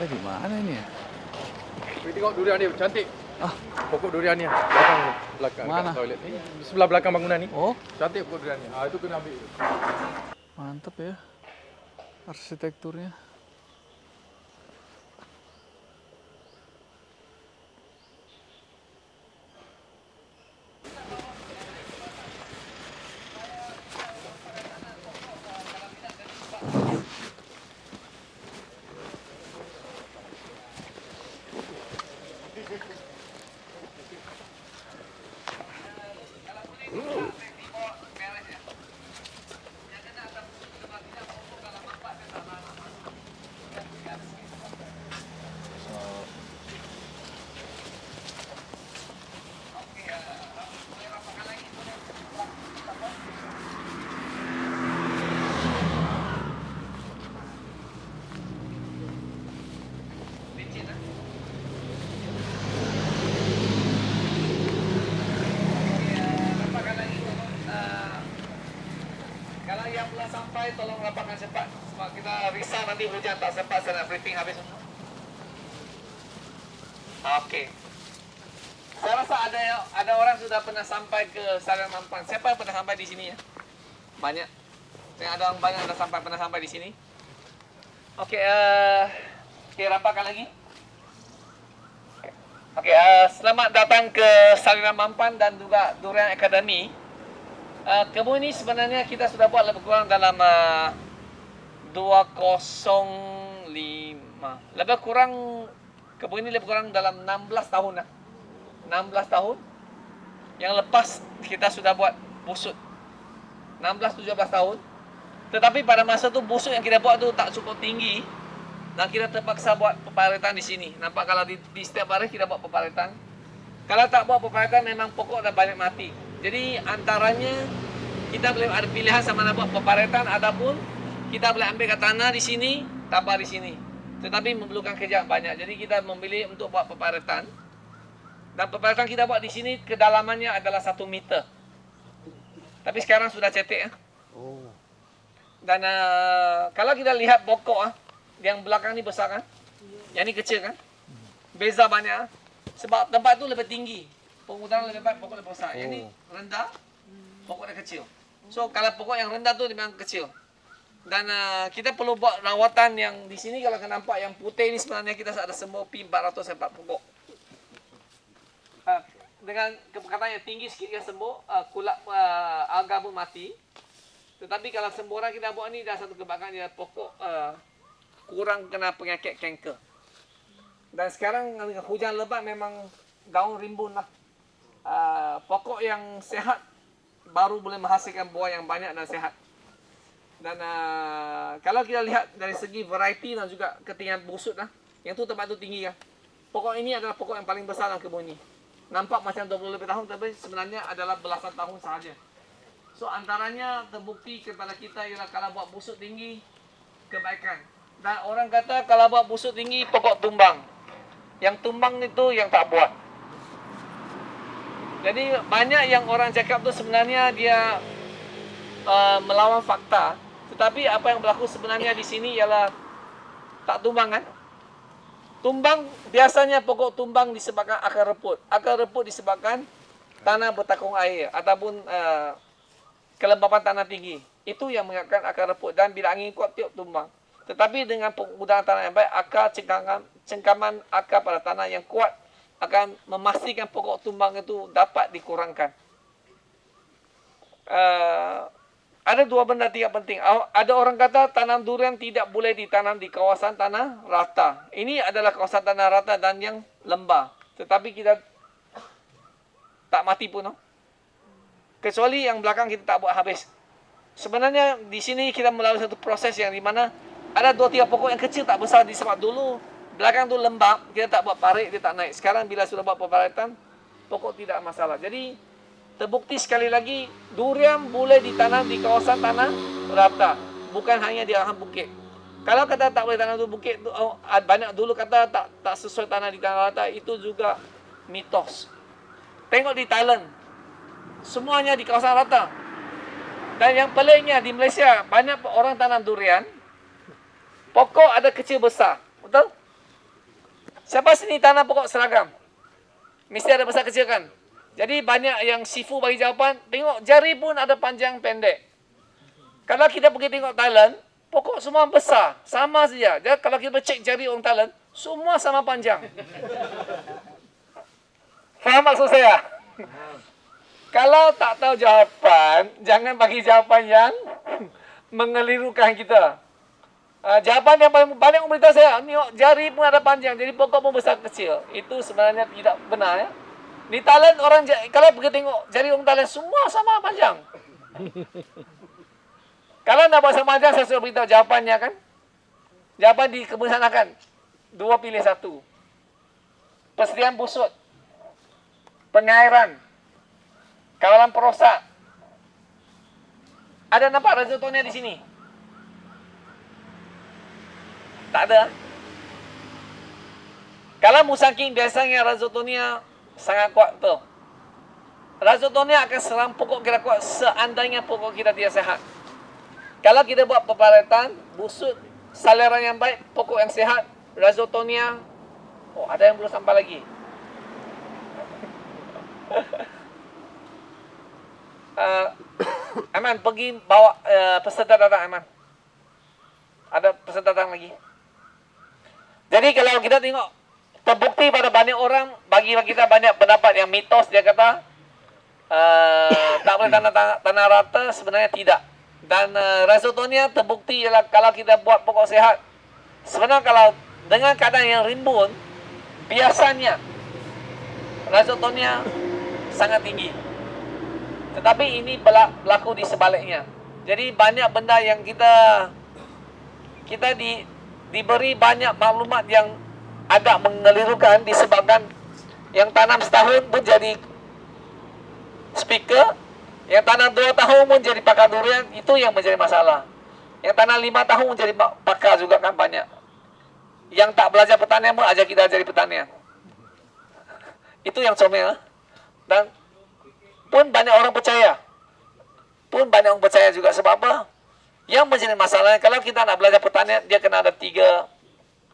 Ada di mana ini ya? Tengok durian ni cantik. Ah, Pokok durian ni belakang Mana? kat toilet ni. Sebelah belakang bangunan ni. oh, Cantik pokok durian ni. Itu kena ambil. mantap ya arsitekturnya. Kalau yang belum sampai tolong rapatkan cepat sebab kita risau nanti hujan tak sempat saya nak briefing habis semua. Okey. Saya rasa ada orang sudah pernah sampai ke Sarian Mampang. Siapa yang pernah sampai di sini ya? Banyak. Saya ada orang banyak dah pernah sampai di sini. Okey, okey rapatkan lagi. Okey, selamat datang ke Sarian Mampang dan juga Durian Academy. Kebun ini sebenarnya kita sudah buat lebih kurang dalam 205. Lebih kurang kebun ini lebih kurang dalam 16 tahun lah. 16 tahun. Yang lepas kita sudah buat busut. 16-17 tahun. Tetapi pada masa tu busut yang kita buat tu tak cukup tinggi. Dan kita terpaksa buat peparitan di sini. Nampak kalau di setiap hari kita buat peparitan. Kalau tak buat peparitan memang pokok dah banyak mati. Jadi antaranya kita boleh ada pilihan sama nak buat peparitan ataupun kita boleh ambil kat tanah di sini, tabah di sini. Tetapi memerlukan kerja banyak. Jadi kita memilih untuk buat peparitan. Dan peparitan kita buat di sini kedalamannya adalah 1 meter. Tapi sekarang sudah cetek. Oh. Dan kalau kita lihat pokok yang belakang ni besar kan? Yang ni kecil kan? Beza banyak. Sebab tempat tu lebih tinggi. Pengutaran lebih baik, pokok lebih besar. Yang ni rendah, pokok dia kecil. So kalau pokok yang rendah tu memang kecil. Dan kita perlu buat rawatan yang di sini kalau kena nampak yang putih ni sebenarnya kita ada semua P404 pokok. Dengan perkataan yang tinggi sikit dia sembuh, kulak alga pun mati. Tetapi kalau semua orang kita buat ni dah satu kebakaran dia pokok kurang kena penyakit kanker. Dan sekarang dengan hujan lebat memang daun rimbun lah. Pokok yang sehat baru boleh menghasilkan buah yang banyak dan sehat. Dan kalau kita lihat dari segi variety dan juga ketinggian busut lah, yang tu tempat tu tinggi kan. Pokok ini adalah pokok yang paling besar dalam kebun ini. Nampak macam 20 lebih tahun tapi sebenarnya adalah belasan tahun sahaja. So antaranya terbukti kepada kita ialah kalau buat busut tinggi kebaikan. Dan orang kata kalau buat busut tinggi pokok tumbang. Yang tumbang itu yang tak buat. Jadi banyak yang orang cakap tu sebenarnya dia melawan fakta. Tetapi apa yang berlaku sebenarnya di sini ialah tak tumbang kan? Tumbang biasanya pokok tumbang disebabkan akar reput. Akar reput disebabkan tanah bertakung air ataupun kelembapan tanah tinggi. Itu yang menyebabkan akar reput dan bila angin kuat tiup tumbang. Tetapi dengan penggunaan tanah yang baik, akar cengkaman akar pada tanah yang kuat akan memastikan pokok tumbang itu dapat dikurangkan. Ada dua benda tiga penting. Ada orang kata tanam durian tidak boleh ditanam di kawasan tanah rata. Ini adalah kawasan tanah rata dan yang lembah. Tetapi kita tak mati pun. Kecuali yang belakang kita tak buat habis. Sebenarnya di sini kita melalui satu proses yang di mana ada 2-3 pokok yang kecil tak besar disebab dulu belakang tu lembab, kita tak buat parit, dia tak naik. Sekarang bila sudah buat peparitan, pokok tidak masalah. Jadi terbukti sekali lagi durian boleh ditanam di kawasan tanah rata, bukan hanya di arahan bukit. Kalau kata tak boleh tanam di bukit tu, banyak dulu kata tak sesuai tanah di tanah rata, itu juga mitos. Tengok di Thailand, semuanya di kawasan rata. Dan yang peliknya di Malaysia banyak orang tanam durian, pokok ada kecil besar, betul? Siapa sini tanam pokok seragam? Mesti ada besar kecil kan? Jadi banyak yang sifu bagi jawapan, tengok jari pun ada panjang pendek. Kalau kita pergi tengok Thailand, pokok semua besar, sama saja. Jadi kalau kita cek jari orang Thailand, semua sama panjang. Faham maksud saya? Kalau tak tahu jawapan, jangan bagi jawapan yang mengelirukan kita. Jawapan yang paling banyak memberitahu saya, tengok jari pun ada panjang, jadi pokok pun besar kecil. Itu sebenarnya tidak benar ya. Di Thailand orang kalau pergi tengok jari orang Thailand semua sama panjang. Kalau nak buat sama panjang saya sudah beritahu jawapannya kan. Jawapan di kebun sana kan. 2 pilih 1. Persediaan busut. Pengairan. Kawalan perosak. Ada nampak risottonya di sini? Tak ada. Kalau musangking biasanya risottonya sangat kuat tu. Risottonya akan serang pokok kita kuat seandainya pokok kita tidak sehat. Kalau kita buat peparatan, busut, saliran yang baik, pokok yang sehat, risottonya, oh ada yang belum sampai lagi. Aiman, pergi bawa peserta datang Aiman. Ada peserta datang lagi. Jadi kalau kita tengok, terbukti pada banyak orang, bagi kita banyak pendapat yang mitos, dia kata tak boleh tanah rata, sebenarnya tidak. Dan risottonya terbukti ialah kalau kita buat pokok sehat. Sebenarnya kalau dengan keadaan yang rimbun, biasanya risottonya sangat tinggi. Tetapi ini berlaku di sebaliknya. Jadi banyak benda yang kita diberi banyak maklumat yang agak mengelirukan disebabkan yang tanam setahun pun jadi speaker, yang tanam 2 tahun pun jadi pakar durian, itu yang menjadi masalah. Yang tanam 5 tahun pun jadi pakar juga kan banyak. Yang tak belajar pertanian pun ajar kita jadi pertanian. Itu yang comel. Dan pun banyak orang percaya. Pun banyak orang percaya juga sebab apa? Yang menjadi masalahnya kalau kita nak belajar pertanian, dia kena ada 3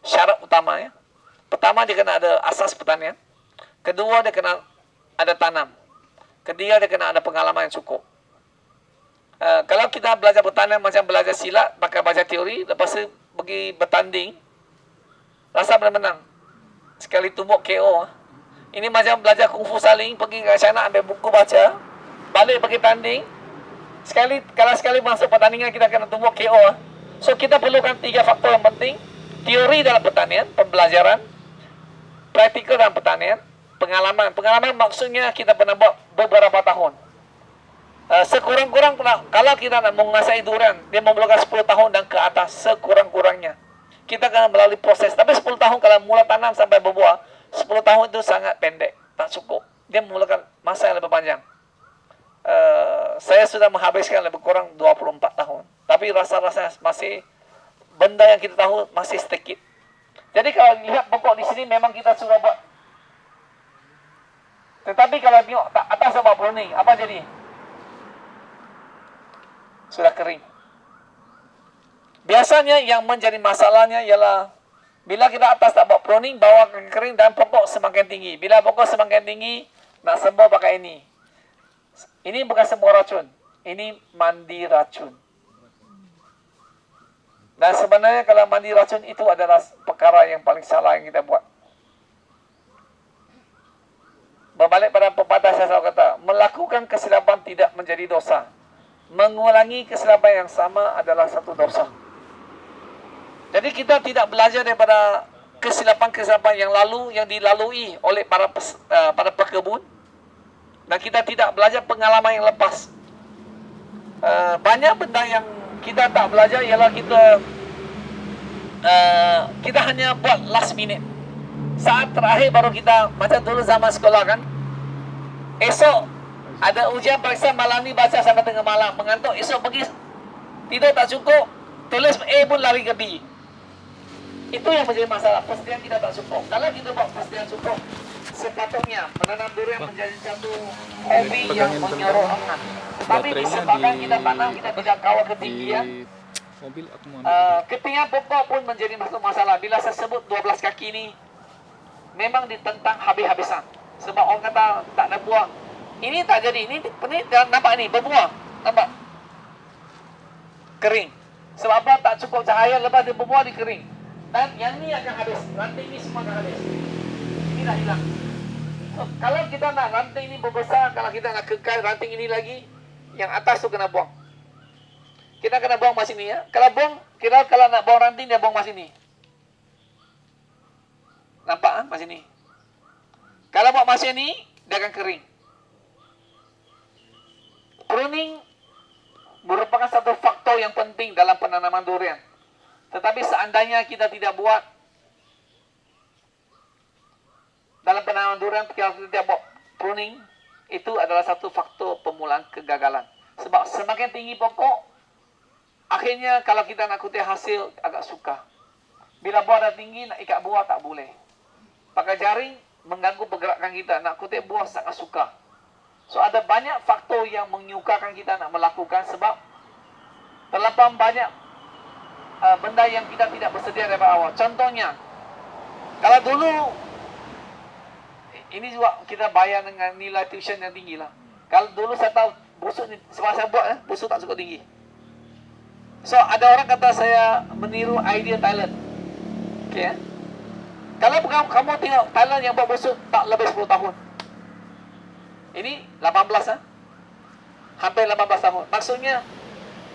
syarat utama ya. Pertama, dia kena ada asas pertanian. Kedua, dia kena ada tanam. Ketiga, dia kena ada pengalaman yang cukup. Kalau kita belajar pertanian macam belajar silat, pakai baca teori, lepas tu pergi bertanding, rasa menang. Sekali tumbuk KO. Ini macam belajar kungfu saling, pergi ke China ambil buku baca, balik pergi tanding. Kalau sekali masuk pertandingan, kita kena tumbuk KO. So, kita perlukan 3 faktor yang penting. Teori dalam pertanian, pembelajaran, praktikal dalam pertanian, pengalaman. Pengalaman maksudnya kita pernah buat beberapa tahun. Sekurang-kurang kalau kita nak menguasai durian, dia memerlukan 10 tahun dan ke atas sekurang-kurangnya. Kita akan melalui proses. Tapi 10 tahun kalau mula tanam sampai berbuah, 10 tahun itu sangat pendek, tak cukup. Dia memerlukan masa yang lebih panjang. Saya sudah menghabiskan lebih kurang 24 tahun. Tapi rasa-rasa masih, benda yang kita tahu masih sedikit. Jadi kalau lihat pokok di sini memang kita sudah buat. Tetapi kalau tengok atas buat pruning, apa jadi? Sudah kering. Biasanya yang menjadi masalahnya ialah bila kita atas tak buat pruning, bawah kering dan pokok semakin tinggi. Bila pokok semakin tinggi, nak sembuh pakai ini. Ini bukan sembuh racun. Ini mandi racun. Dan sebenarnya kalau mandi racun itu adalah perkara yang paling salah yang kita buat. Berbalik pada pepatah saya selalu kata, melakukan kesilapan tidak menjadi dosa. Mengulangi kesilapan yang sama adalah satu dosa. Jadi kita tidak belajar daripada kesilapan-kesilapan yang lalu, yang dilalui oleh para pekebun. Dan kita tidak belajar pengalaman yang lepas. Banyak benda yang kita tak belajar ialah kita hanya buat last minute. Saat terakhir baru kita, macam dulu zaman sekolah kan, esok ada ujian periksa malam ni, baca sampai tengah malam, mengantuk, esok pergi tidur tak cukup, tulis A pun lari ke B. Itu yang menjadi masalah, persediaan kita tak cukup. Kalau kita buat persediaan cukup, sepatutnya menanam durian menjadi satu hobi yang menyorok aman. Tapi disebabkan kita tanam, kita tidak kawal ketinggian. Mobil aku mau Ketinggian pokok pun menjadi masalah. Bila saya sebut 12 kaki ni, memang ditentang habis-habisan. Sebab orang kata tak ada buah. Ini tak jadi. Ini nampak ni berbuah. Nampak? Kering. Sebab apa? Tak cukup cahaya, lepas dia berbuah, dia kering. Dan yang ni akan habis. Ranting ni semua akan habis. Ini dah hilang. So, kalau kita nak ranting ni berbesar, kalau kita nak kekal ranting ini lagi, yang atas tu kena buang. Kita kena buang mas sini ya. Kalau buang, kira kalau nak buang ranting, dia buang mas sini. Nampak kan mas sini? Kalau buat mas sini, dia akan kering. Pruning merupakan satu faktor yang penting dalam penanaman durian. Tetapi seandainya kita tidak buat dalam penanaman durian, kalau kita tidak buat pruning, itu adalah satu faktor pemulaan kegagalan. Sebab semakin tinggi pokok, akhirnya kalau kita nak kutip hasil, agak sukar. Bila buah dah tinggi, nak ikat buah tak boleh. Pakai jaring, mengganggu pergerakan kita. Nak kutip buah sangat sukar. So ada banyak faktor yang menyukarkan kita nak melakukan sebab terlampau banyak benda yang kita tidak bersedia daripada awal. Contohnya, kalau dulu, ini juga kita bayar dengan nilai tuition yang tinggi lah. Kalau dulu saya tahu busuk ni, sebab saya buat busuk tak cukup tinggi. So ada orang kata saya meniru idea Thailand. Okay, kalau kamu tengok Thailand yang buat busuk tak lebih 10 tahun. Ini 18 hampir 18 tahun. Maksudnya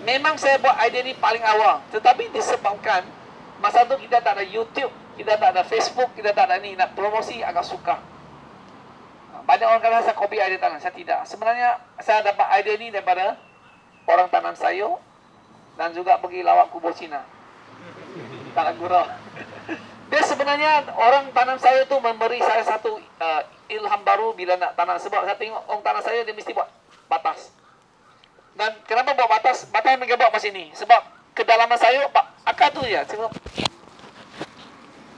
memang saya buat idea ni paling awal, tetapi disebabkan masa tu kita tak ada YouTube, kita tak ada Facebook, kita tak ada ni, nak promosi agak sukar. Banyak orang kata saya copy idea tanam, saya tidak. Sebenarnya saya dapat idea ni daripada orang tanam sayur dan juga pergi lawak kubur Cina. Tak nak gurau. Dia sebenarnya orang tanam sayur tu memberi saya satu ilham baru bila nak tanam. Sebab saya tengok orang tanam sayur dia mesti buat batas. Dan kenapa buat batas? Batas yang mereka buat macam ni. Sebab kedalaman sayur, akar tu je. Sebab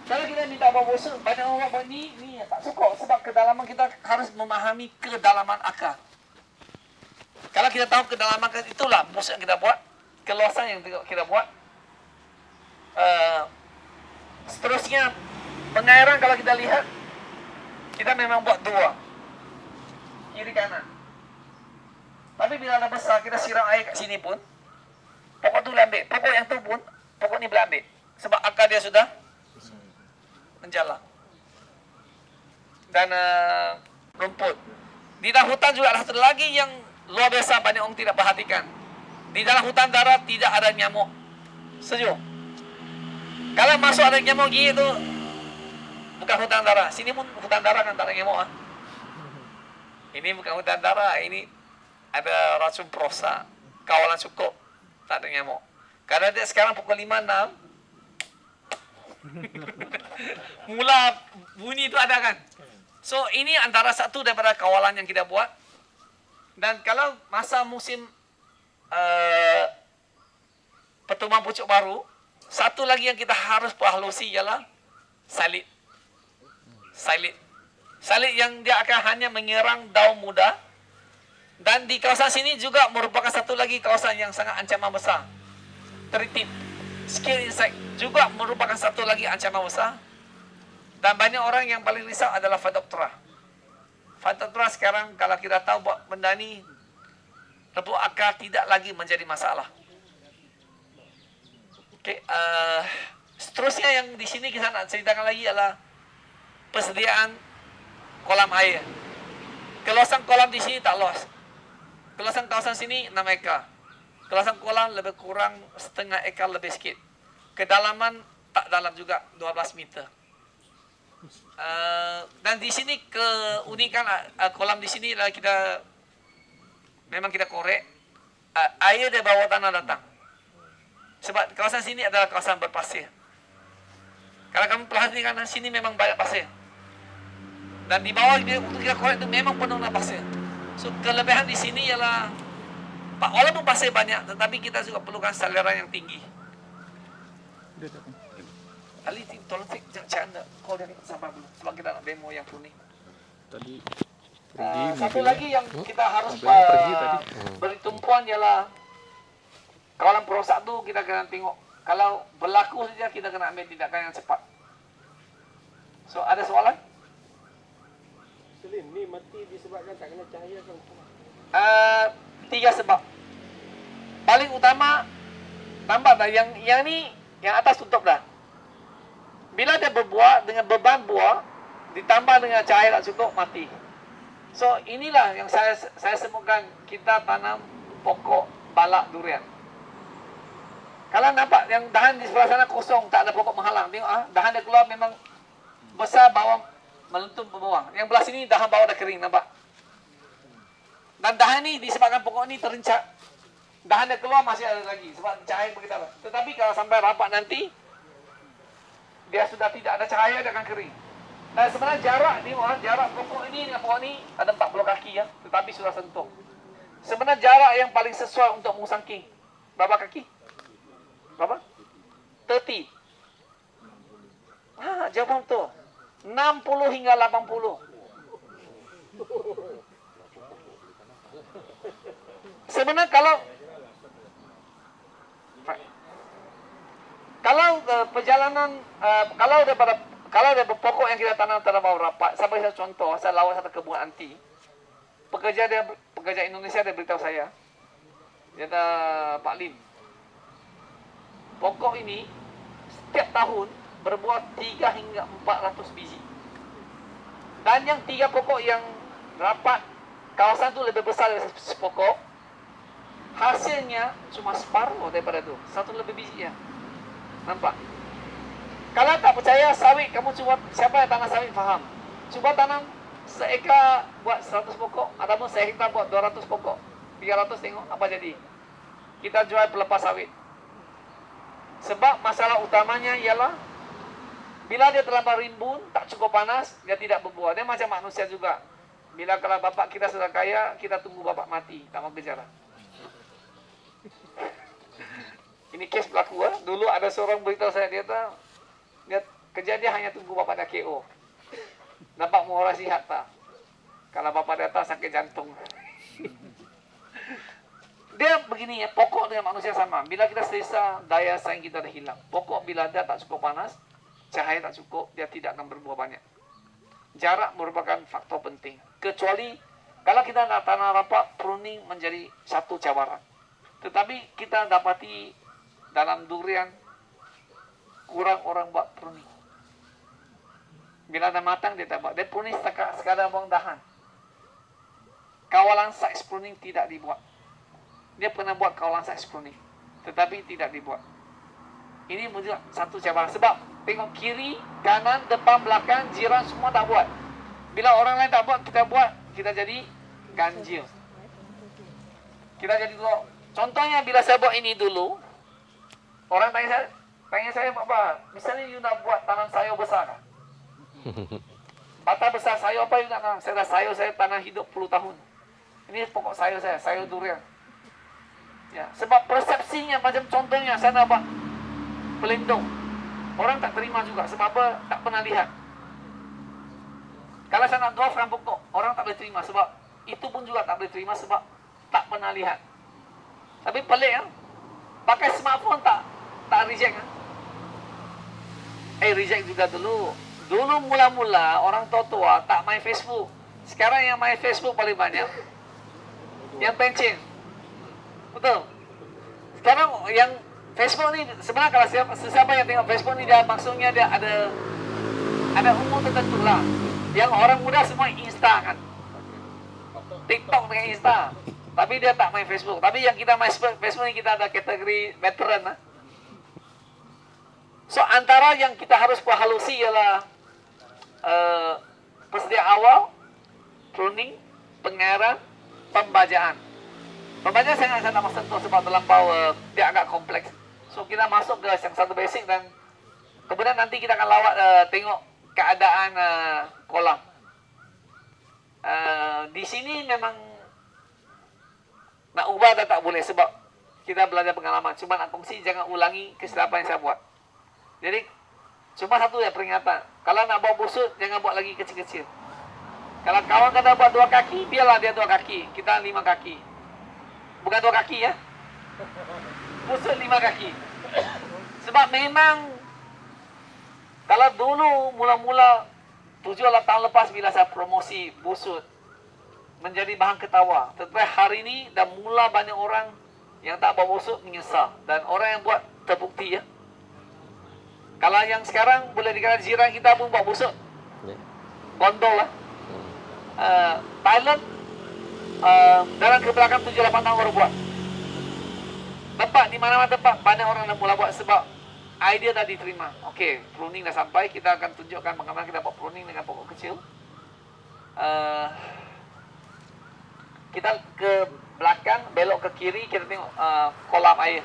kalau kita minta buat busuk, banyak orang buat ni tak cukup. Sebab kedalaman kita harus memahami kedalaman akar. Kalau kita tahu kedalaman akar, itulah busuk yang kita buat. Keluasan yang kita buat. Seterusnya, pengairan kalau kita lihat, kita memang buat dua. Kiri kanan. Tapi bila dah besar, kita siram air kat sini pun, pokok tu boleh ambil. Pokok yang tu pun, pokok ni boleh ambil. Sebab akar dia sudah menjalar. Dan rumput. Di dalam hutan juga ada satu lagi yang luar biasa banyak orang tidak perhatikan. Di dalam hutan darat tidak ada nyamuk. Sejuk. Kalau masuk ada nyamuk gigi tu, bukan hutan darat. Sini pun hutan darat kan tak ada nyamuk. Ini bukan hutan darat. Ini ada racun perosak. Kawalan cukup. Tak ada nyamuk. Kalau dia sekarang pukul 5-6, mula bunyi tu ada kan. So ini antara satu daripada kawalan yang kita buat. Dan kalau masa musim pertumbuhan pucuk baru, satu lagi yang kita harus perhalusi ialah salit. Salit yang dia akan hanya menyerang daun muda. Dan di kawasan sini juga merupakan satu lagi kawasan yang sangat ancaman besar. Teritip, scale insect juga merupakan satu lagi ancaman besar. Dan banyak orang yang paling risau adalah Phytophthora. Phytophthora sekarang kalau kita tahu buat benda ni, rebut akar tidak lagi menjadi masalah. Okay, seterusnya yang di sini kita nak ceritakan lagi adalah persediaan kolam air. Keluasan kolam di sini tak luas. Keluasan kawasan sini 6 ekar. Keluasan kolam lebih kurang setengah ekar lebih sikit. Kedalaman tak dalam juga 12 meter. Dan di sini keunikan kolam di sini adalah kita memang kita korek air dari bawah tanah datang. Sebab kawasan sini adalah kawasan berpasir. Kalau kamu perhatikan sini memang banyak pasir. Dan di bawah untuk kita korek itu memang penuh dengan pasir. So kelebihan di sini ialah walaupun pasir banyak, tetapi kita juga perlukan saliran yang tinggi. Ali, tolong jangan call dia sabar dulu. Sebab kita nak demo yang kuning. Tadi satu lagi yang kita harus beri tumpuan ialah kawalan perosak tu kita kena tengok. Kalau berlaku saja kita kena ambil tindakan yang cepat. So ada soalan? Tiga sebab. Paling utama, nampak dah yang ni, yang atas tutup dah. Bila dia berbuah dengan beban buah ditambah dengan cahaya tak cukup, mati. So inilah yang saya sebutkan, kita tanam pokok balak durian. Kalau nampak yang dahan di sebelah sana kosong, tak ada pokok menghalang, tengok dahan dia keluar memang besar, bawah melentum ke bawah. Yang belah sini dahan bawah dah kering, nampak. Dan dahan ni disebabkan pokok ni terencak, dahan dia keluar masih ada lagi sebab cahaya begitu. Tetapi kalau sampai rapat nanti, dia sudah tidak ada cahaya, dia akan kering. Dan sebenarnya jarak ni, jarak pokok ini dengan pokok ni ada 40 kaki ya, tetapi sudah sentuh. Sebenarnya jarak yang paling sesuai untuk musangking berapa kaki? Berapa? 30. Jawab betul. 60 hingga 80. Sebenarnya kalau perjalanan kalau ada pokok yang kita tanam bawah rapat, saya bagi satu contoh, saya lawat satu kebun anti. Pekerja Indonesia dia beritahu saya, dia kata, Pak Lim, pokok ini setiap tahun berbuah 3 hingga 400 biji. Dan yang 3 pokok yang rapat kawasan tu lebih besar dari sepokok, hasilnya cuma separuh daripada tu, 1 lebih biji ya. Nampak? Kalau tak percaya sawit, kamu cuba, siapa yang tanam sawit faham. Cuba tanam seekar buat 100 pokok, ataupun sehektar buat 200 pokok, 300, tengok apa jadi. Kita jual pelepas sawit. Sebab masalah utamanya ialah bila dia terlampau rimbun, tak cukup panas, dia tidak berbuah. Dia macam manusia juga. Bila kalau bapak kita sudah kaya, kita tunggu bapak mati, tak mau kejar. Ini kes berlaku. Dulu ada seorang beritahu saya, dia kerja dia hanya tunggu bapak dah KO. Nampak mengorasi harta. Kalau bapak datang sakit jantung. Dia begini ya, pokok dengan manusia sama. Bila kita selesa, daya saing kita dah hilang. Pokok bila dia tak cukup panas, cahaya tak cukup, dia tidak akan berbuah banyak. Jarak merupakan faktor penting. Kecuali kalau kita nak tanam rapat, pruning menjadi satu cabaran. Tetapi kita dapati dalam durian kurang orang buat pruning. Bila dah matang dia tak buat. Dia pruning sekadar buang dahan. Kawalan saiz pruning tidak dibuat. Dia pernah buat kawalan saiz pruning, tetapi tidak dibuat. Ini juga satu cabaran. Sebab tengok kiri, kanan, depan, belakang, jiran semua tak buat. Bila orang lain tak buat, kita buat, kita jadi ganjil. Kita jadi dulu. Contohnya bila saya buat ini dulu, orang tanya saya apa? Misalnya you nak buat tanam sayur besar kan? Bata besar sayur apa you nak tanam? Saya dah sayur saya tanam hidup 10 tahun. Ini pokok sayur saya, sayur durian. Ya, sebab persepsinya macam contohnya saya nak buat pelindung. Orang tak terima juga sebab apa? Tak pernah lihat. Kalau saya nak dwarfkan pokok, orang tak boleh terima sebab itu pun juga tak boleh terima sebab tak pernah lihat. Tapi pelik ya. Pakai smartphone tak reject kan? Reject juga dulu. Dulu mula-mula orang tua-tua tak main Facebook. Sekarang yang main Facebook paling banyak yang pencen. Betul. Sekarang yang Facebook ni sebenarnya kalau siapa yang tengok Facebook ni, dia maksudnya dia ada umur tertentu lah. Yang orang muda semua Insta kan, TikTok dengan Insta. Tapi dia tak main Facebook. Tapi yang kita main Facebook ni kita ada kategori veteran lah. So antara yang kita harus perhalusi ialah persedia awal, pruning, pengairan, pembajaan. Pembajaan saya nak masuk sentuh sebab terlampau dia agak kompleks. So kita masuk ke yang satu basic dan kemudian nanti kita akan lawat tengok keadaan kolam. Di sini memang nak ubah dah tak boleh sebab kita belajar pengalaman. Cuma nak kongsi jangan ulangi kesilapan yang saya buat. Jadi cuma satu ya peringatan. Kalau nak buat busuk jangan buat lagi kecil-kecil. Kalau kawan kata buat 2 kaki, biarlah dia 2 kaki. Kita 5 kaki. Bukan 2 kaki ya. Busuk 5 kaki. Sebab memang kalau dulu mula-mula tahun lepas bila saya promosi busut menjadi bahan ketawa. Tetapi hari ini dah mula banyak orang yang tak bawa busut menyesal. Dan orang yang buat terbukti ya. Kalau yang sekarang boleh dikatakan jiran kita pun buat busut. Gondol lah. Thailand dalam kebelakang 7-8 tahun baru buat. Tempat di mana-mana tempat banyak orang dah mula buat sebab idea dah diterima. Okey, pruning dah sampai. Kita akan tunjukkan bagaimana kita buat pruning dengan pokok kecil. Kita ke belakang, belok ke kiri, kita tengok kolam air.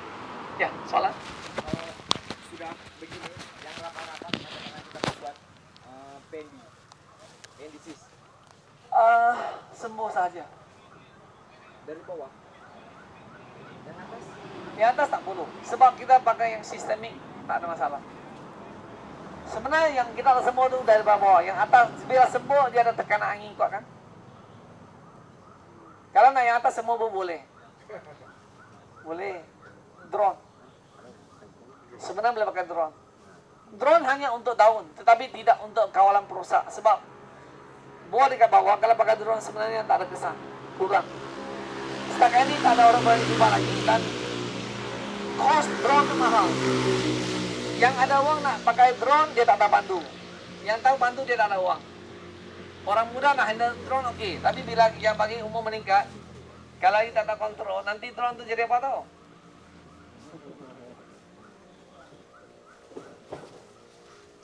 Ya, soalan? Sudah begini, yang rapat-rapat kita buat pendisis Sembuh saja. dari bawah. Dan atas Yang atas tak perlu. Sebab kita pakai yang sistemik, tak ada masalah. Sebenarnya yang kita nak sembuh tu dari bawah. Yang atas, bila sembuh, dia ada tekanan angin kuat kan? Kalau nak yang atas semua pun boleh. Boleh. Drone. Sebenarnya boleh pakai drone. Drone hanya untuk daun, tetapi tidak untuk kawalan perusak. Sebab buah dekat bawah, kalau pakai drone sebenarnya tak ada kesan. Kurang. Setakat ini tak ada orang berani cuba lagi. Dan cost drone tu mahal. Yang ada uang nak pakai drone, dia tak ada bantu. Yang tahu bantu, dia tak ada uang. Orang muda nak handle drone okey, tapi bila yang bagi umum meningkat, kalau kita tak kontrol, nanti drone tu jadi apa tahu?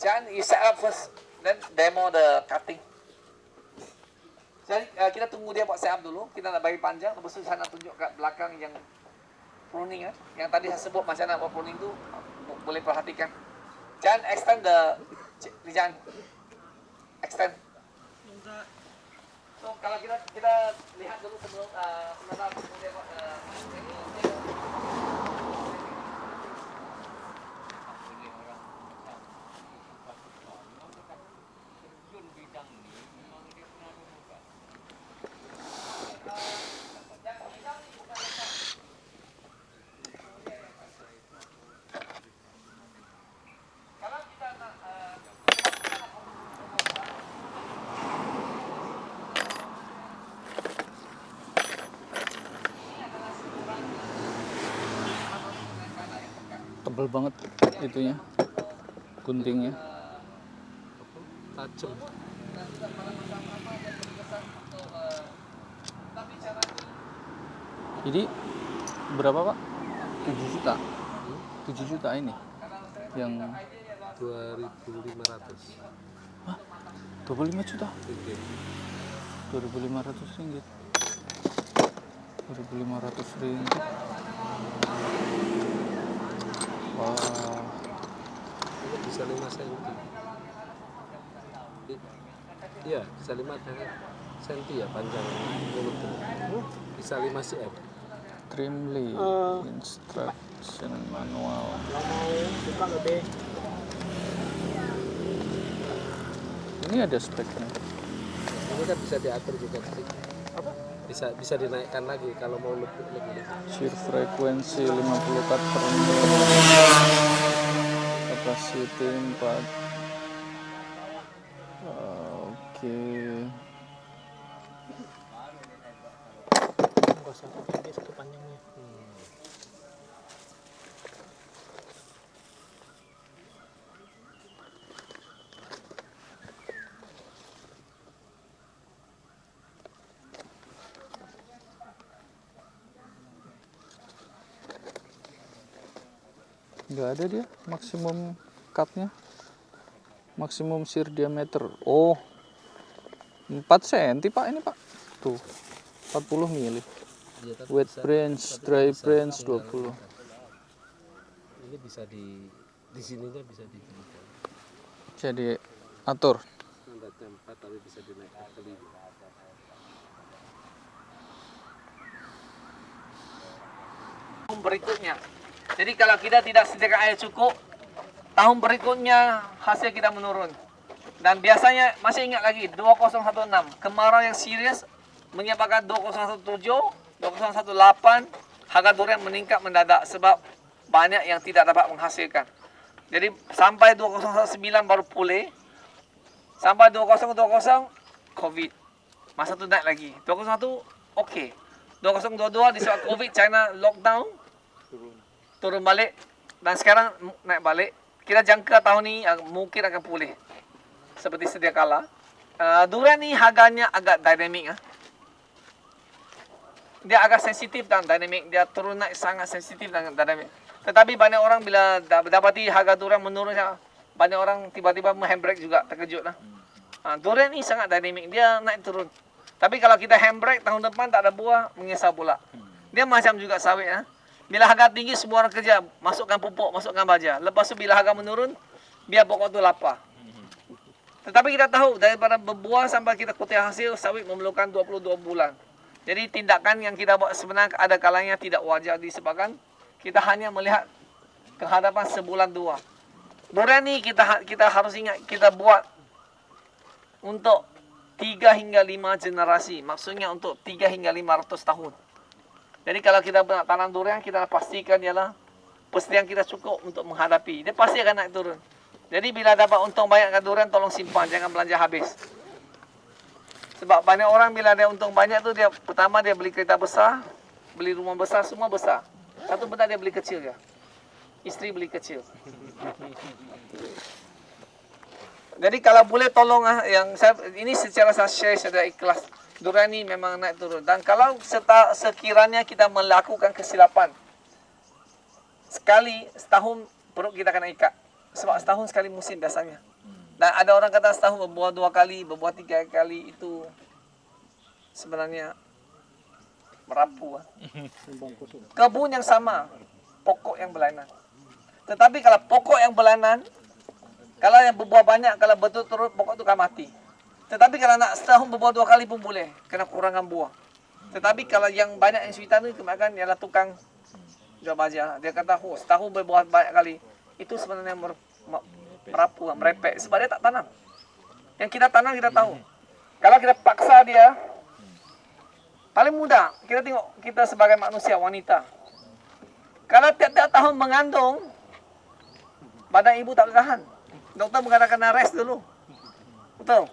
Jangan you set up first, then demo the cutting. Jadi kita tunggu dia buat set up dulu, kita nak bagi panjang, lepas tu saya nak tunjuk kat belakang yang pruning kan. Yang tadi saya sebut macam nak buat pruning tu, boleh perhatikan. Jangan extend jangan extend. So kalau kita lihat dulu sebelum sebentar kemudian ini Tebal banget itunya, guntingnya. Tajam. Jadi berapa Pak? 7 juta. 7 juta ini. Yang 2.500. Hah? 25 juta? Oke. 2.500 ringgit. 2.500 ringgit. Wah. Ini bisa 5 cm. Iya, bisa 5 cm ya panjang mulutnya. Bisa 5 cm. Trim leaf instruction manual. kalau mau buka lebih Ini ada speknya. Ini kan bisa diatur juga tadi. apa? Bisa dinaikkan lagi kalau mau lebih. Shear frekuensi 50 cut per menit. Capacity 4. Oke. Enggak usah pakai satu panjangnya. Nggak ada dia maksimum cutnya, maksimum shear diameter. Oh, 4 cm Pak ini Pak. Tuh 40 mili. Ya, tapi Wet bisa- branch, tapi dry bisa branch tinggal 20. Ini bisa di sininya bisa diginikan. Jadi atur. Standarnya 4 tapi bisa dinaikkan ke 5. tahun berikutnya. Jadi kalau kita tidak sediakan air cukup, tahun berikutnya hasil kita menurun. Dan biasanya masih ingat lagi 2016 kemarau yang serius menyebabkan 2017, 2018 harga durian meningkat mendadak sebab banyak yang tidak dapat menghasilkan. Jadi sampai 2019 baru pulih. Sampai 2020 COVID. Masa tu naik lagi. 2021 okey. 2022 disebabkan COVID, China lockdown, turun balik. Dan sekarang naik balik. Kita jangka tahun ni mungkin akan pulih seperti sedia kala. Durian ni harganya agak dinamik. Dia agak sensitif dan dinamik. Dia turun naik sangat sensitif dan dinamik. Tetapi banyak orang bila dapati harga durian menurun, banyak orang tiba-tiba handbrake juga, terkejut lah. Durian ni sangat dinamik, dia naik turun. Tapi kalau kita handbrake tahun depan tak ada buah, menyesal pula. Dia macam juga sawit. Bila harga tinggi semua orang kerja, masukkan pupuk, masukkan baja. Lepas tu bila harga menurun, biar pokok tu lapar. Tetapi kita tahu daripada berbuah sampai kita kutip hasil, sawit memerlukan 22 bulan. Jadi tindakan yang kita buat sebenarnya ada kalanya tidak wajar disebabkan kita hanya melihat kehadapan sebulan dua. Durian ni kita harus ingat kita buat untuk 3 hingga 5 generasi. Maksudnya untuk 3 hingga 500 tahun. Jadi kalau kita nak tanam durian, kita pastikan ialah persediaan kita cukup untuk menghadapi. Dia pasti akan naik turun. Jadi bila dapat untung banyak kat durian, tolong simpan, jangan belanja habis. Sebab banyak orang bila ada untung banyak tu, dia pertama dia beli kereta besar, beli rumah besar, semua besar. Satu benda dia beli kecil je. Isteri beli kecil. Jadi kalau boleh tolong yang saya ini secara saya share secara ikhlas. Durian ni memang naik turun. Dan kalau sekiranya kita melakukan kesilapan, sekali setahun perut kita kena ikat. Sebab setahun sekali musim biasanya. Dan ada orang kata setahun berbuah 2 kali, berbuah 3 kali, itu sebenarnya merapu. Kebun yang sama, pokok yang berlainan. Tetapi kalau pokok yang berlainan, kalau yang berbuah banyak, kalau betul-betul pokok itu akan mati. Tetapi kalau nak setahun berbuah 2 kali pun boleh, kena kurangan buah. Tetapi kalau yang banyak yang sweetan itu kebanyakan ialah tukang jual baja. Dia kata, setahun berbuah banyak kali. Itu sebenarnya merapu, merepek. Sebab dia tak tanam. Yang kita tanam kita tahu. Kalau kita paksa dia, paling mudah, kita tengok kita sebagai manusia, wanita. Kalau tiap-tiap tahun mengandung, badan ibu tak boleh tahan. Doktor mengatakan rest dulu. Betul.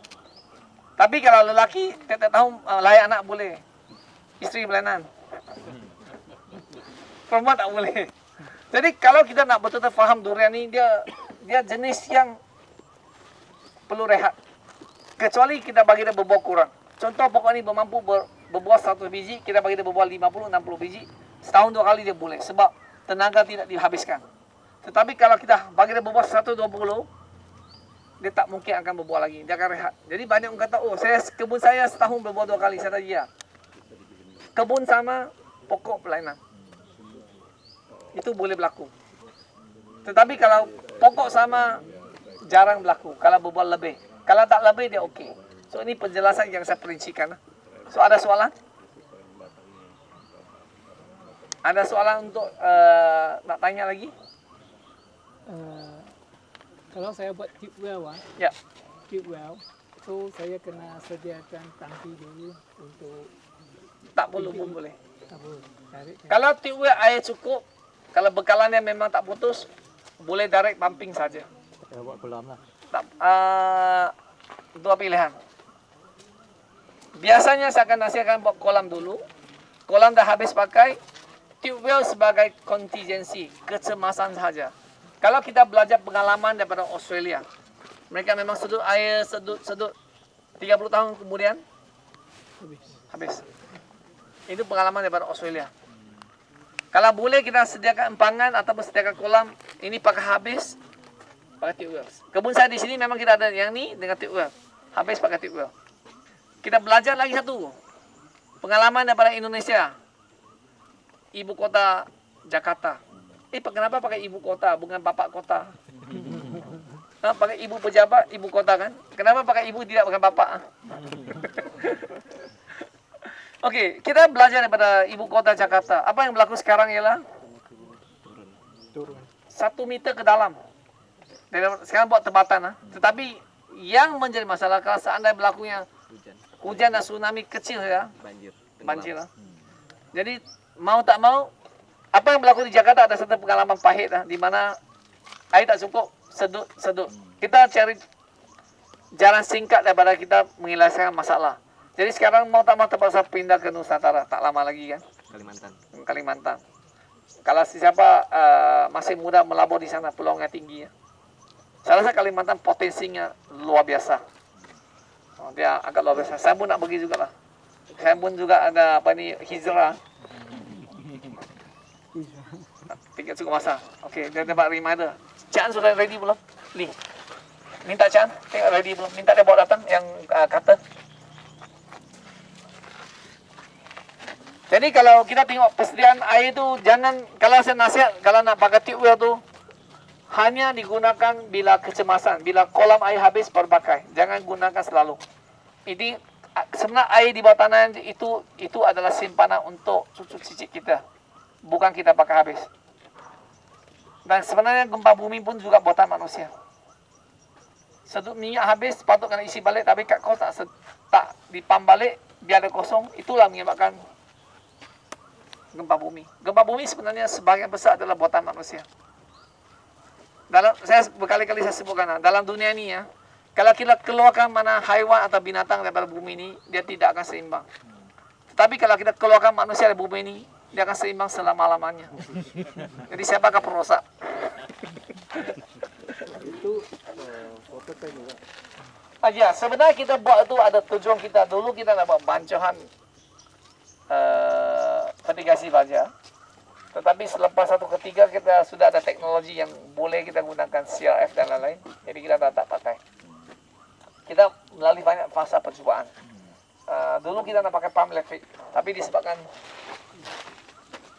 Tapi kalau lelaki, tiap-tiap tahun layak anak boleh. Isteri berlainan. Perempuan tak boleh. Jadi kalau kita nak betul-betul faham durian ni, dia jenis yang perlu rehat. Kecuali kita bagi dia berbuah kurang. Contoh pokok ni bermampu berbuah 100 biji, kita bagi dia berbuah 50-60 biji. Setahun 2 kali dia boleh. Sebab tenaga tidak dihabiskan. Tetapi kalau kita bagi dia berbuah 120, dia tak mungkin akan berbuah lagi. Dia akan rehat. Jadi banyak orang kata, kebun saya setahun berbuah 2 kali. Saya kata, ya. Kebun sama, pokok berlainan. Itu boleh berlaku. Tetapi kalau pokok sama, jarang berlaku. Kalau berbuah lebih. Kalau tak lebih, dia okey. So, ini penjelasan yang saya perincikan. So, ada soalan? Ada soalan untuk nak tanya lagi? Kalau saya buat tube well, Ya. tube well, so saya kena sediakan tangki dulu untuk Tak perlu pun boleh. apa? Tarik. Kalau tube well air cukup, kalau bekalannya memang tak putus, boleh direct pumping saja. Saya buat kolam lah. Tak, dua pilihan. Biasanya saya akan nasihatkan buat kolam dulu. Kolam dah habis pakai, tube well sebagai kontingensi, kecemasan saja. Kalau kita belajar pengalaman daripada Australia, mereka memang sedut air, sedut 30 tahun kemudian habis. Itu pengalaman daripada Australia. Kalau boleh kita sediakan empangan atau sediakan kolam, ini pakai habis, pakai tube well. Kebun saya di sini memang kita ada yang ni dengan tube well. Habis pakai tube well. Kita belajar lagi satu. Pengalaman daripada Indonesia. Ibu kota Jakarta. Kenapa pakai ibu kota bukan bapak kota? Pakai ibu pejabat, ibu kota kan? Kenapa pakai ibu tidak bukan bapak? Okey, kita belajar daripada ibu kota Jakarta. Apa yang berlaku sekarang ialah Turun. 1 meter ke dalam. Sekarang buat tebatan. Tetapi yang menjadi masalah kalau seandainya berlakunya hujan dan tsunami kecil ya, banjir lah. Jadi mau tak mau, apa yang berlaku di Jakarta ada satu pengalaman pahit di mana air tak cukup, sedut. Kita cari jalan singkat daripada kita menyelesaikan masalah. Jadi sekarang mau tak mau terpaksa pindah ke Nusantara, tak lama lagi kan, Kalimantan. Kalimantan. Kalau siapa masih muda melabur di sana, peluangnya tinggi ya. Saya rasa Kalimantan potensinya luar biasa. Oh, dia agak luar biasa. Saya pun nak pergi juga lah. Saya pun juga ada hijrah. Tiket cukup masa. Okey, dia dapat reminder. Chan sudah ready belum? Lee. Minta Chan, tengok ready belum? Minta dia bawa datang yang kata. Jadi kalau kita tengok persediaan air tu, jangan, kalau saya nasihat, kalau nak pakai tube well tu, hanya digunakan bila kecemasan, bila kolam air habis baru pakai. Jangan gunakan selalu. Ini sebenarnya air di bawah tanah itu adalah simpanan untuk cucu cicit kita. Bukan kita pakai habis. Dan sebenarnya gempa bumi pun juga buatan manusia. Sedut minyak habis, patut kena isi balik, tapi kat kos tak dipam balik, biar ada kosong. Itulah menyebabkan gempa bumi. Gempa bumi sebenarnya sebahagian besar adalah buatan manusia. Saya berkali-kali saya sebutkan, dalam dunia ini ya, kalau kita keluarkan mana haiwan atau binatang daripada bumi ini, dia tidak akan seimbang. Tetapi kalau kita keluarkan manusia dari bumi ini, dia akan seimbang selama-lamanya. Jadi siapa akan perosak? Itu foto kan juga. Ya, sebenarnya kita buat itu ada tujuan kita. Dulu kita nak buat bancuhan mitigasi baja. Tetapi selepas satu ketika kita sudah ada teknologi yang boleh kita gunakan CRF dan lain-lain. Jadi kita tak pakai. Kita melalui banyak fasa percubaan. Dulu kita nak pakai pump elektrik. Tapi disebabkan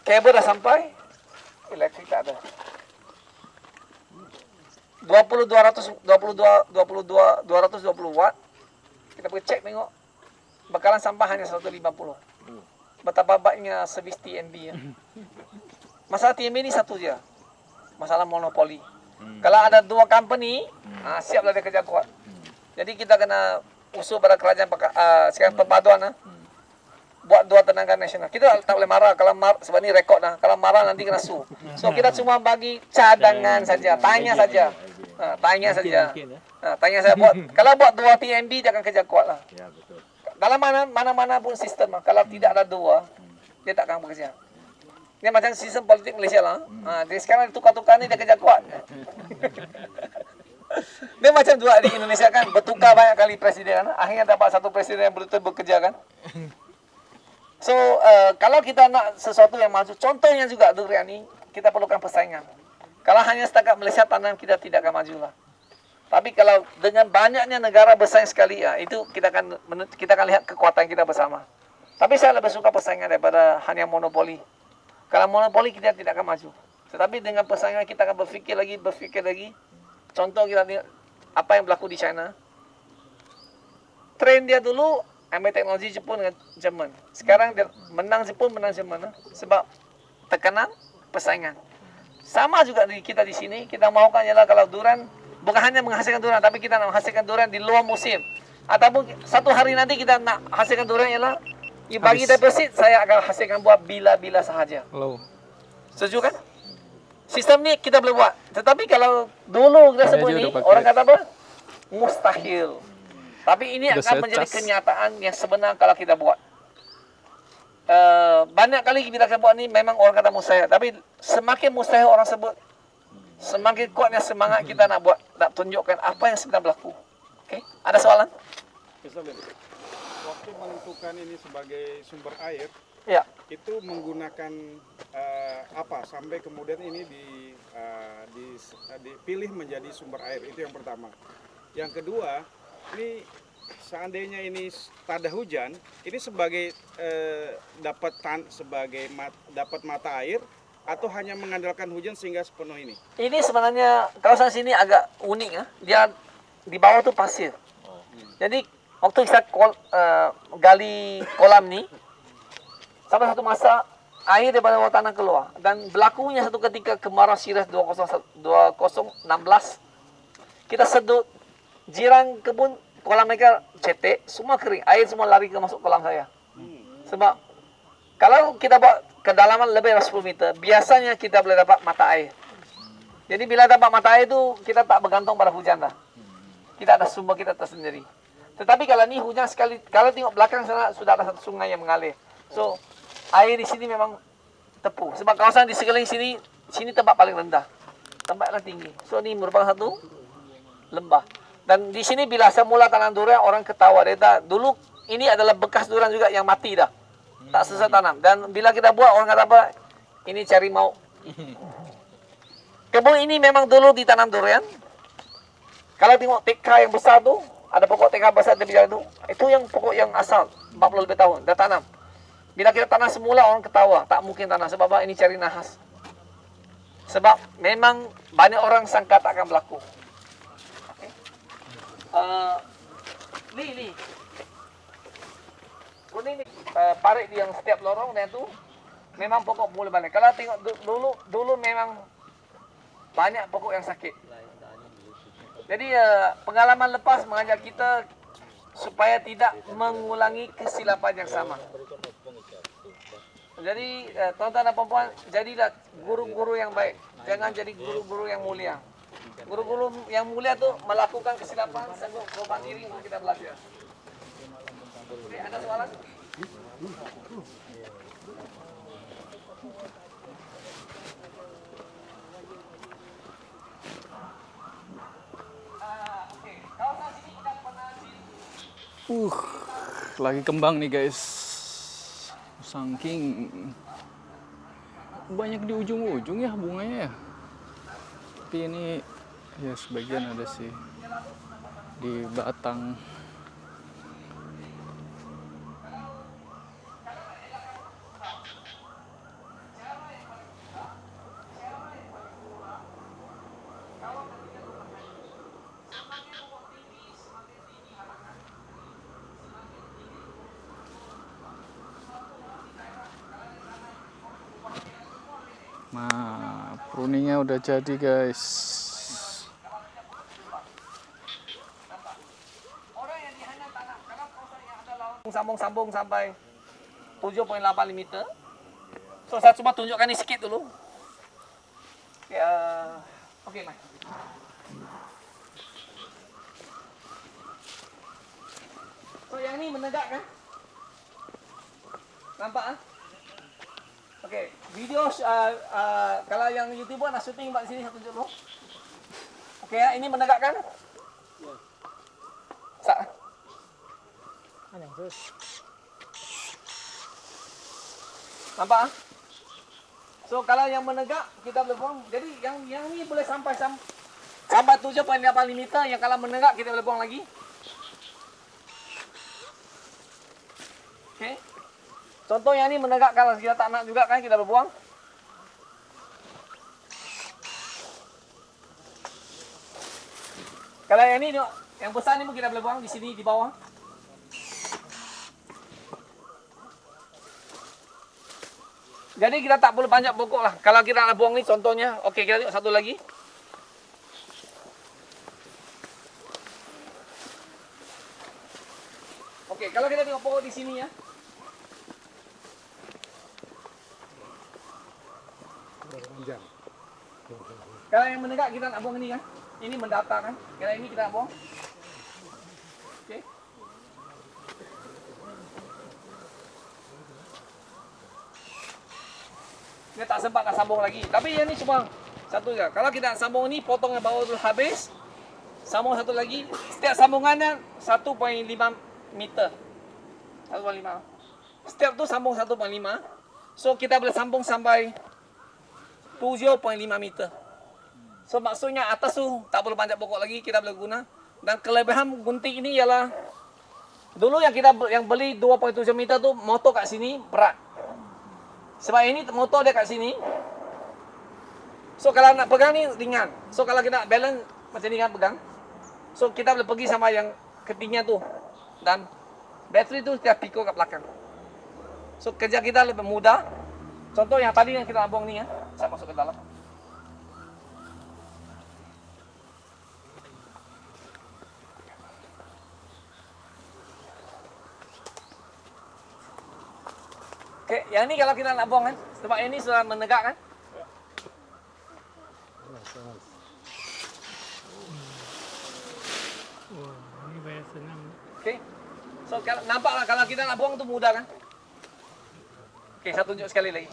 kabel dah sampai, elektrik tak ada. 220 watt. Kita pergi cek tengok. Bekalan sampah hanya 150. Betapa baiknya servis TNB ya. Masalah TNB ni satu je. Masalah monopoli. Kalau ada dua company, siaplah dia kerja kuat. Jadi kita kena usul pada kerajaan sekarang perpaduan buat dua tenaga nasional. Kita tak boleh marah kalau sebab ni rekod dah. Kalau marah nanti kena sue. So kita cuma bagi cadangan saja, tanya saja. Tanya saja. Tanya saya buat. Kalau buat dua TNB dia akan kerja kuat lah. Ya, betul. Dalam mana-mana pun sistem lah. Kalau tidak ada dua, dia tak akan bekerja. Ini macam sistem politik Malaysia lah. Jadi sekarang tukar-tukar ni dia kerja kuat. Dia macam juga di Indonesia kan, bertukar banyak kali presiden. Akhirnya dapat satu presiden yang betul-betul bekerja kan. So, kalau kita nak sesuatu yang maju, contohnya juga durian ni, kita perlukan persaingan. Kalau hanya setakat Malaysia tanam, kita tidak akan maju lah. Tapi kalau dengan banyaknya negara bersaing sekali, itu kita akan lihat kekuatan kita bersama. Tapi saya lebih suka persaingan daripada hanya monopoli. Kalau monopoli kita tidak akan maju. Tetapi dengan persaingan kita akan berfikir lagi. Contoh kita lihat apa yang berlaku di China. Trend dia dulu ambil teknologi Jepun dengan Jerman. Sekarang dia menang Jepun, menang Jerman. Sebab tekanan persaingan. Sama juga kita di sini, kita mahukan ialah kalau durian bukan hanya menghasilkan durian, tapi kita nak menghasilkan durian di luar musim. Ataupun satu hari nanti kita nak hasilkan durian ialah bagi deposit, saya akan hasilkan buah bila-bila sahaja. Hello. Setuju kan? Sistem ni kita boleh buat. Tetapi kalau dulu kita sebut ni, orang kata apa? Mustahil. Tapi ini akan menjadi kenyataan yang sebenar kalau kita buat. Banyak kali bila kita buat ni memang orang kata mustahil. Tapi semakin mustahil orang sebut, semakin kuatnya semangat kita nak buat, nak tunjukkan apa yang sebenarnya berlaku. Okay? Ada soalan? Waktu menentukan ini sebagai sumber air, Ya. itu menggunakan apa sampai kemudian ini dipilih menjadi sumber air, itu yang pertama. Yang kedua, ini seandainya ini tak ada hujan, ini sebagai dapat mata air atau hanya mengandalkan hujan sehingga sepenuh ini? Ini sebenarnya kawasan sini agak unik ya. Dia di bawah tu pasir. Jadi waktu kita gali kolam ni, sampai satu masa air daripada bawah tanah keluar dan berlakunya satu ketika kemarau Sirius 2016 kita sedut jiran kebun kolam mereka cetek, semua kering, air semua lari ke masuk kolam saya. Sebab kalau kita buat kedalaman lebih dari 10 meter, biasanya kita boleh dapat mata air. Jadi bila dapat mata air tu kita tak bergantung pada hujan dah. Kita ada sumber kita tersendiri. Tetapi kalau ni hujan sekali, kalau tengok belakang sana sudah ada satu sungai yang mengalir. So air di sini memang tepu. Sebab kawasan di sekeliling sini tempat paling rendah, tempat yang tinggi. So ni merupakan satu lembah. Dan di sini bila semula tanam durian orang ketawa, dia kata dulu ini adalah bekas durian juga yang mati dah, tak selesai tanam. Dan bila kita buat orang kata apa? Ini cari mau. Kebun ini memang dulu ditanam durian. Kalau tengok TK yang besar tu, ada pokok TK besar di jalan tu, itu yang pokok yang asal 40 lebih tahun dah tanam. Bila kita tanam semula orang ketawa, tak mungkin tanam sebab apa? Ini cari nahas. Sebab memang banyak orang sangka tak akan berlaku. Okay. Ni. Ini parit yang setiap lorong dan tu memang pokok boleh balik. Kalau tengok dulu memang banyak pokok yang sakit. Jadi pengalaman lepas mengajar kita supaya tidak mengulangi kesilapan yang sama. Jadi tuan-tuan dan puan-puan, jadilah guru-guru yang baik. Jangan jadi guru-guru yang mulia. Guru-guru yang mulia tu melakukan kesilapan sanggup beban diri untuk kita belajar. Oke, ada soalan? Lagi kembang nih guys. Saking banyak di ujung-ujung ya bunganya ya. Tapi ini ya sebagian ada sih di batang. Nah, pruningnya udah jadi guys. Orang yang dihanam tanah, kalau kawasan yang ada lawan sambung-sambung sampai 7.8 meter. So saya cuma tunjukkan ini sikit dulu. Okey, Mai. So yang ni menegak kan? Nampak ah? Okey, video kalau yang YouTuber nak syuting buat sini satu tunjuk dulu. Okey ya, ini menegakkan? Ya. Nampak ah? So kalau yang menegak kita boleh buang. Jadi yang ni boleh sampai 7.8 meter, yang kalau menegak kita boleh buang lagi. Okey. Contoh yang ni menegak, kalau kita tak nak juga kan kita boleh buang. Kalau yang ni yang besar ni pun kita boleh buang di sini di bawah. Jadi kita tak perlu banyak pokok lah. Kalau kita nak buang ni contohnya. Okey, kita tengok satu lagi. Okey, kalau kita tengok pokok di sini ya. Kalau yang menegak kita nak buang ini kan. Ini mendatar kan. Kalau ini kita nak buang. Okey. Dia tak sempat nak sambung lagi. Tapi yang ni cuma satu je. Kalau kita nak sambung ni, potong yang bawah dulu habis. Sambung satu lagi. Setiap sambungannya 1.5 meter. 1.5. Setiap tu sambung 1.5. So kita boleh sambung sampai 7.5 meter. So maksudnya atas tu tak perlu banyak pokok lagi, kita boleh guna. Dan kelebihan gunting ini ialah dulu yang beli 2.7 meter tu motor kat sini berat. Sebab ini motor dia kat sini. So kalau nak pegang ni ringan. So kalau kita nak balance macam ni kan pegang. So kita boleh pergi sama yang ketinggian tu. Dan bateri tu setiap pikul kat belakang. So kerja kita lebih mudah. Contoh yang tadi yang kita nak buang ni ya. Saya masuk ke dalam. Okey, yang ni kalau kita nak buang kan. Sebab ini sudah menegak kan. senang. Okey. So nampaklah kalau kita nak buang tu mudah kan? Okey, saya tunjuk sekali lagi.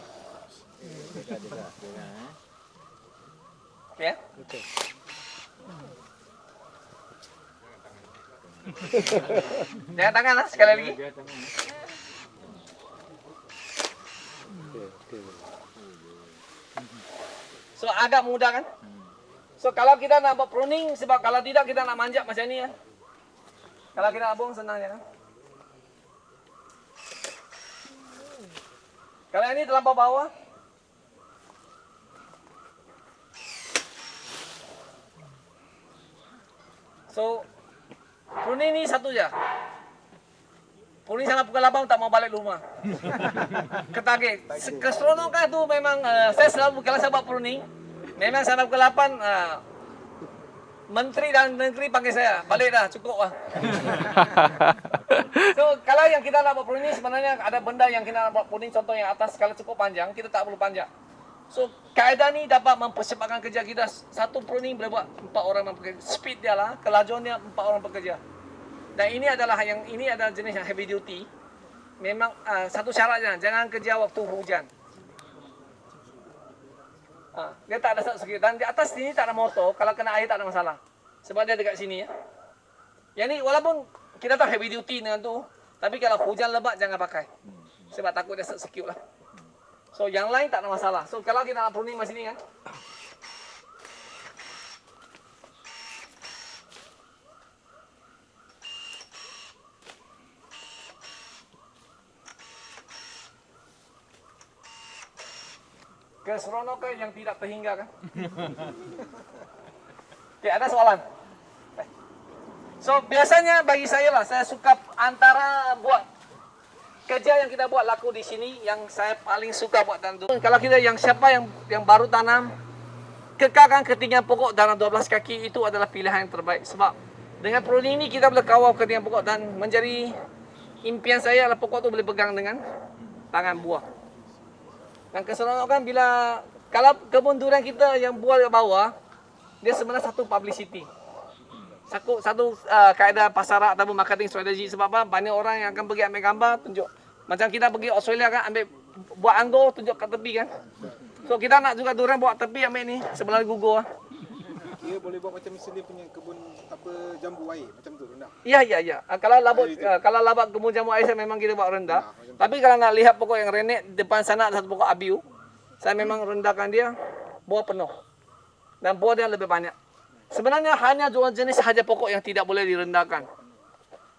Okey ya? Okey. Jangan tangan lah sekali lagi. So agak mudah kan? So kalau kita nak buat pruning, sebab kalau tidak kita nak manjat macam ni kan? Kalau kita nak buang senang je kan? Kalau yang ni terlampau bawah, so pruning ni satu je. Pruning sampai pukul 8 tak mau balik rumah. Ketagih. Keseronokan tu memang saya selalu kalau saya buat pruning, memang sampai pukul 8 Menteri dan Negeri panggil saya, balik dah, cukup lah. So kalau yang kita nak buat pruning sebenarnya ada benda yang kita nak buat pruning, contoh yang atas kalau cukup panjang, kita tak perlu panjang. So kaedah ni dapat mempercepatkan kerja kita. Satu pruning boleh buat 4 orang bekerja. Speed dia lah, kelajuan dia 4 orang bekerja. Dan ini adalah jenis yang heavy duty. Memang satu syaratnya, jangan kerja waktu hujan. Dia tak ada satu. Dan di atas sini tak ada motor, kalau kena air tak ada masalah. Sebab dia dekat sini ya. Yang ni walaupun kita tahu heavy duty dengan tu, tapi kalau hujan lebat jangan pakai. Sebab takut dia sekut lah. So yang lain tak ada masalah. So kalau kita nak pruning macam ni kan, keseronokan yang tidak terhingga kan. Okay, ada soalan? So biasanya bagi saya lah, saya suka antara buat kerja yang kita buat laku di sini, yang saya paling suka buat dan tu. Kalau kita siapa yang baru tanam, kekalkan ketinggian pokok dalam 12 kaki, itu adalah pilihan yang terbaik. Sebab dengan pruning ini kita boleh kawal ketinggian pokok, dan menjadi impian saya adalah pokok tu boleh pegang dengan tangan buah. Dan keseronokan bila kalau kebun durian kita yang buah di bawah, dia sebenarnya satu publicity. Satu kaedah pasaran ataupun marketing strategi. Sebab apa? Banyak orang yang akan pergi ambil gambar, tunjuk. Macam kita pergi Australia kan, ambil buah anggur, tunjuk kat tepi kan. So kita nak juga durian buat tepi, ambil ni sebelah gugur. Dia boleh buat macam misalnya punya kebun apa jambu air macam tu rendah. Ya. Kalau labak kebun jambu air saya memang kita buat rendah. Tapi kalau nak lihat pokok yang renek, depan sana ada satu pokok abiu. Saya memang rendahkan dia, buah penuh. Dan buah dia lebih banyak. Sebenarnya hanya dua jenis sahaja pokok yang tidak boleh direndahkan.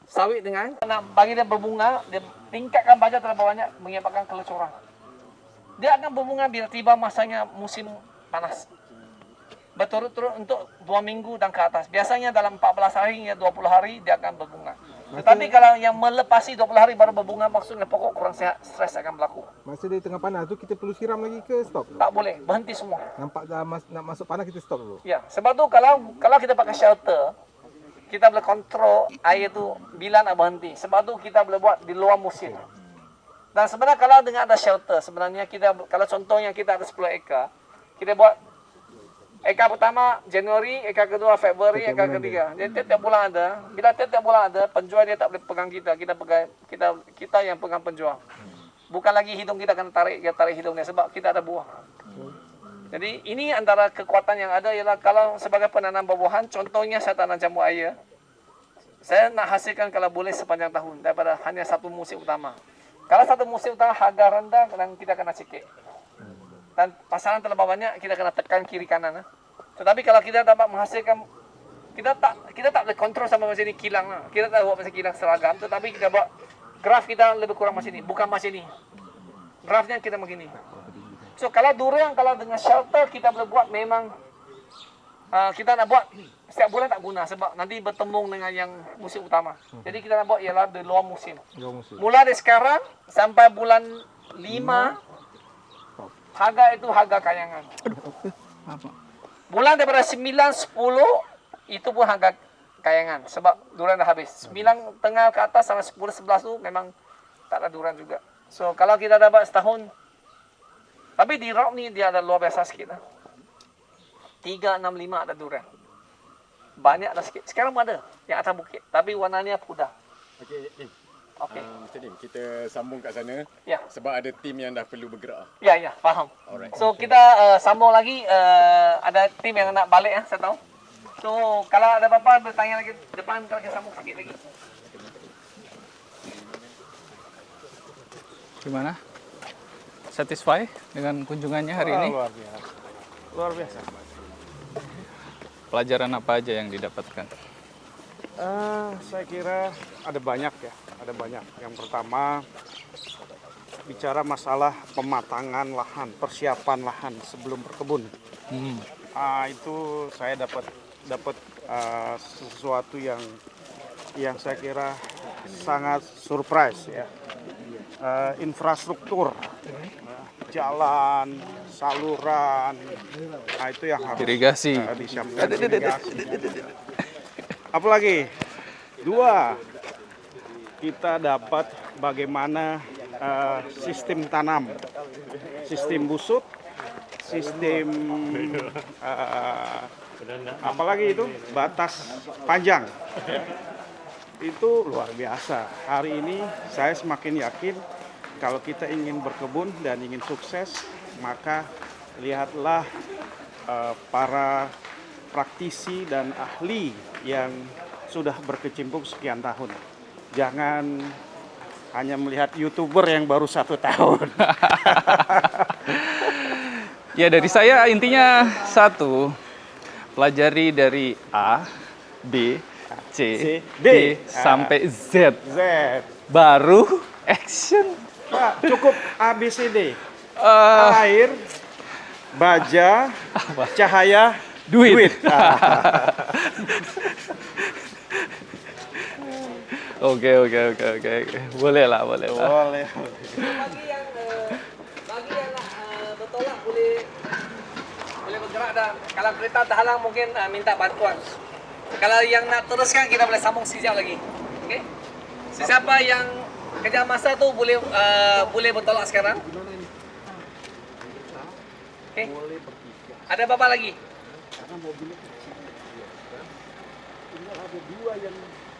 Sawit dengan nak bagi dia berbunga, dia tingkatkan baja terlalu banyak, menyebabkan kelecuran. Dia akan berbunga bila tiba masanya musim panas. Berturut-turut untuk 2 minggu dan ke atas. Biasanya dalam 14 hari hingga 20 hari dia akan berbunga. Tetapi kalau yang melepasi 20 hari baru berbunga, maksudnya pokok kurang sehat, stres akan berlaku. Masa dia tengah panas tu kita perlu siram lagi ke stop? Tak boleh, berhenti semua. Nampak dah nak masuk panas kita stop dulu. Ya, sebab tu kalau kita pakai shelter, kita boleh kontrol air tu bila nak berhenti. Sebab tu kita boleh buat di luar musim. Dan sebenarnya kalau dengan ada shelter, sebenarnya kita, kalau contohnya kita ada 10 ekar, kita buat ekar pertama Januari, ekar kedua Februari, ekar ketiga. Jadi tiap bulan ada. Bila tiap bulan ada, penjual dia tak boleh pegang kita. Kita yang pegang penjual. Bukan lagi hidung kita akan tarik hidungnya sebab kita ada buah. Jadi ini antara kekuatan yang ada ialah kalau sebagai penanam buah-buahan, contohnya saya tanam jambu air. Saya nak hasilkan kalau boleh sepanjang tahun daripada hanya satu musim utama. Kalau satu musim utama harga rendah, dan kita kena sikit. Dan pasaran terlalu banyak, kita kena tekan kiri kanan. Tetapi kalau kita dapat menghasilkan, kita tak boleh kontrol sama macam ni kilang. Kita tak buat macam kilang seragam, tetapi kita buat graf kita lebih kurang macam ni, bukan macam ni. Grafnya kita begini. So kalau durian, kalau dengan shelter kita boleh buat memang kita nak buat setiap bulan tak guna sebab nanti bertembung dengan yang musim utama. Jadi kita nak buat ialah di luar musim. Mula dari sekarang sampai bulan 5, harga itu harga kayangan. Bulan daripada 9, 10 itu pun harga kayangan sebab durian dah habis. 9 tengah ke atas sampai 10, 11 tu memang tak ada durian juga. So kalau kita dapat setahun, tapi di Raub ni dia ada luar biasa sikit lah. 3, 6, 5 ada durian. banyak dah sikit. Sekarang ada yang atas bukit, tapi warnanya pudar. Okey, Lim. Okey. Macam ni, kita sambung kat sana Ya. sebab ada tim yang dah perlu bergerak. Ya, faham. Alright. So kita sambung lagi, ada tim yang nak balik ya, saya tahu. So kalau ada apa-apa bertanya lagi depan, kita sambung sikit lagi. Gimana? Satisfy dengan kunjungannya hari ini? Luar biasa. Luar biasa. Pelajaran apa aja yang didapatkan? Saya kira ada banyak ya, ada banyak. Yang pertama bicara masalah pematangan lahan, persiapan lahan sebelum berkebun. Itu saya dapat sesuatu yang saya kira sangat surprise ya. Infrastruktur, jalan, saluran, itu yang harus Irigasi. disiapkan. Irigasi. Apalagi dua, kita dapat bagaimana sistem tanam, sistem busuk, sistem apalagi itu batas panjang. Itu luar biasa. Hari ini saya semakin yakin kalau kita ingin berkebun dan ingin sukses, maka lihatlah para praktisi dan ahli yang sudah berkecimpung sekian tahun. Jangan hanya melihat YouTuber yang baru 1 tahun. Ya, dari saya intinya satu, pelajari dari A, B, C, D sampai Z. Z. Baru action. Pak, cukup ABCD. Eh, Air, baja, cahaya, duit. Oke. Boleh lah. Boleh. Bagi yang nak bertolak boleh bergerak dah. Kalau kereta terhalang mungkin minta bantuan. Kalau yang nak teruskan kita boleh sambung sekejap lagi. Okey. Sesiapa yang kejar masa tu boleh bertolak sekarang. Okey. Ada apa lagi?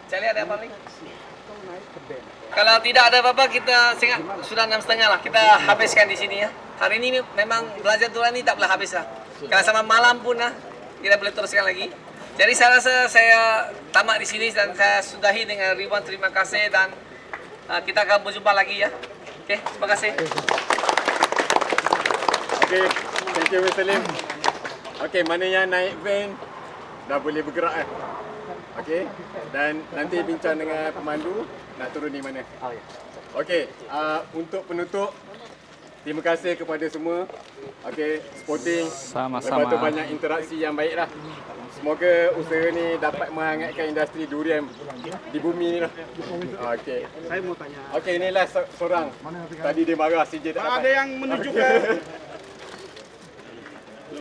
Cari ada apa lagi? Kalau tidak ada apa-apa, kita sudah 6:30 lah. Kita habiskan di sini ya. Hari ini memang belajar Tuhan ini tak boleh habis lah. Kalau sama malam pun lah, kita boleh teruskan lagi. Jadi saya rasa saya tamat di sini dan saya sudahi dengan ribuan terima kasih dan kita akan berjumpa lagi ya. Okey, terima kasih. Okey, thank you Mr. Lim. Okey, mana yang naik van dah boleh bergerak kan? Okey, dan nanti bincang dengan pemandu nak turun di mana. Okey, untuk penutup, terima kasih kepada semua. Okey, supporting. Sama-sama. Lepas tu banyak interaksi yang baik lah. Semoga usaha ni dapat menghangatkan industri durian di bumi ni lah. Okey. Saya mau tanya. Okey, inilah seorang. Tadi dia marah CJ tak dapat. Ada yang menuju ke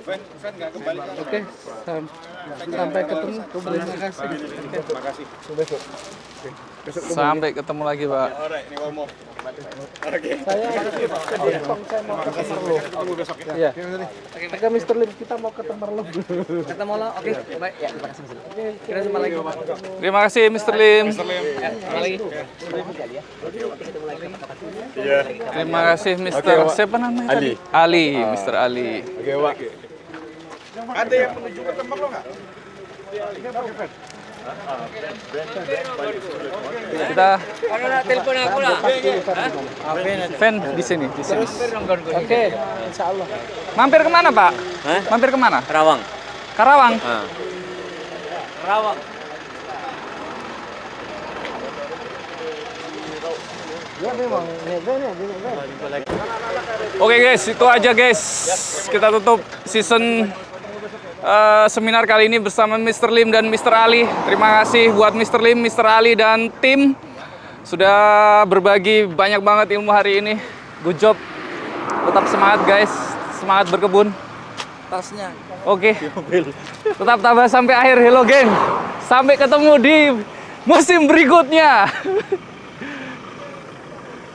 Fan nggak kembali. Oke, sampai ketemu. Terima kasih. Terima kasih. Sampai ketemu lagi, Pak. Alright, ni one more. Okey. Saya mau ke Temerloh. Ketemu besok ya. Iya. Oke, Mr. Lim, kita mau ke Temerloh. Ketemu lah. Oke, baik. Ya, terima kasih. Kita jumpa lagi. Terima kasih Mr. Lim. Jumpa lagi. Ya. Terima kasih Mr. Siapa namanya? Ali, Mr. Ali. Okey, Pak. ada yang menuju ke Temerloh nggak? Kita Telepon aku lah. fan di sini. Oke, insya Allah. Mampir kemana, Pak? Mampir kemana? Karawang. Karawang. Rawang. Oke guys, itu aja guys. Kita tutup season seminar kali ini bersama Mr. Lim dan Mr. Ali. Terima kasih buat Mr. Lim, Mr. Ali dan tim sudah berbagi banyak banget ilmu hari ini. Good job. Tetap semangat guys, semangat berkebun. Tasnya. Oke. Tetap tabah sampai akhir. Hello geng. Sampai ketemu di musim berikutnya.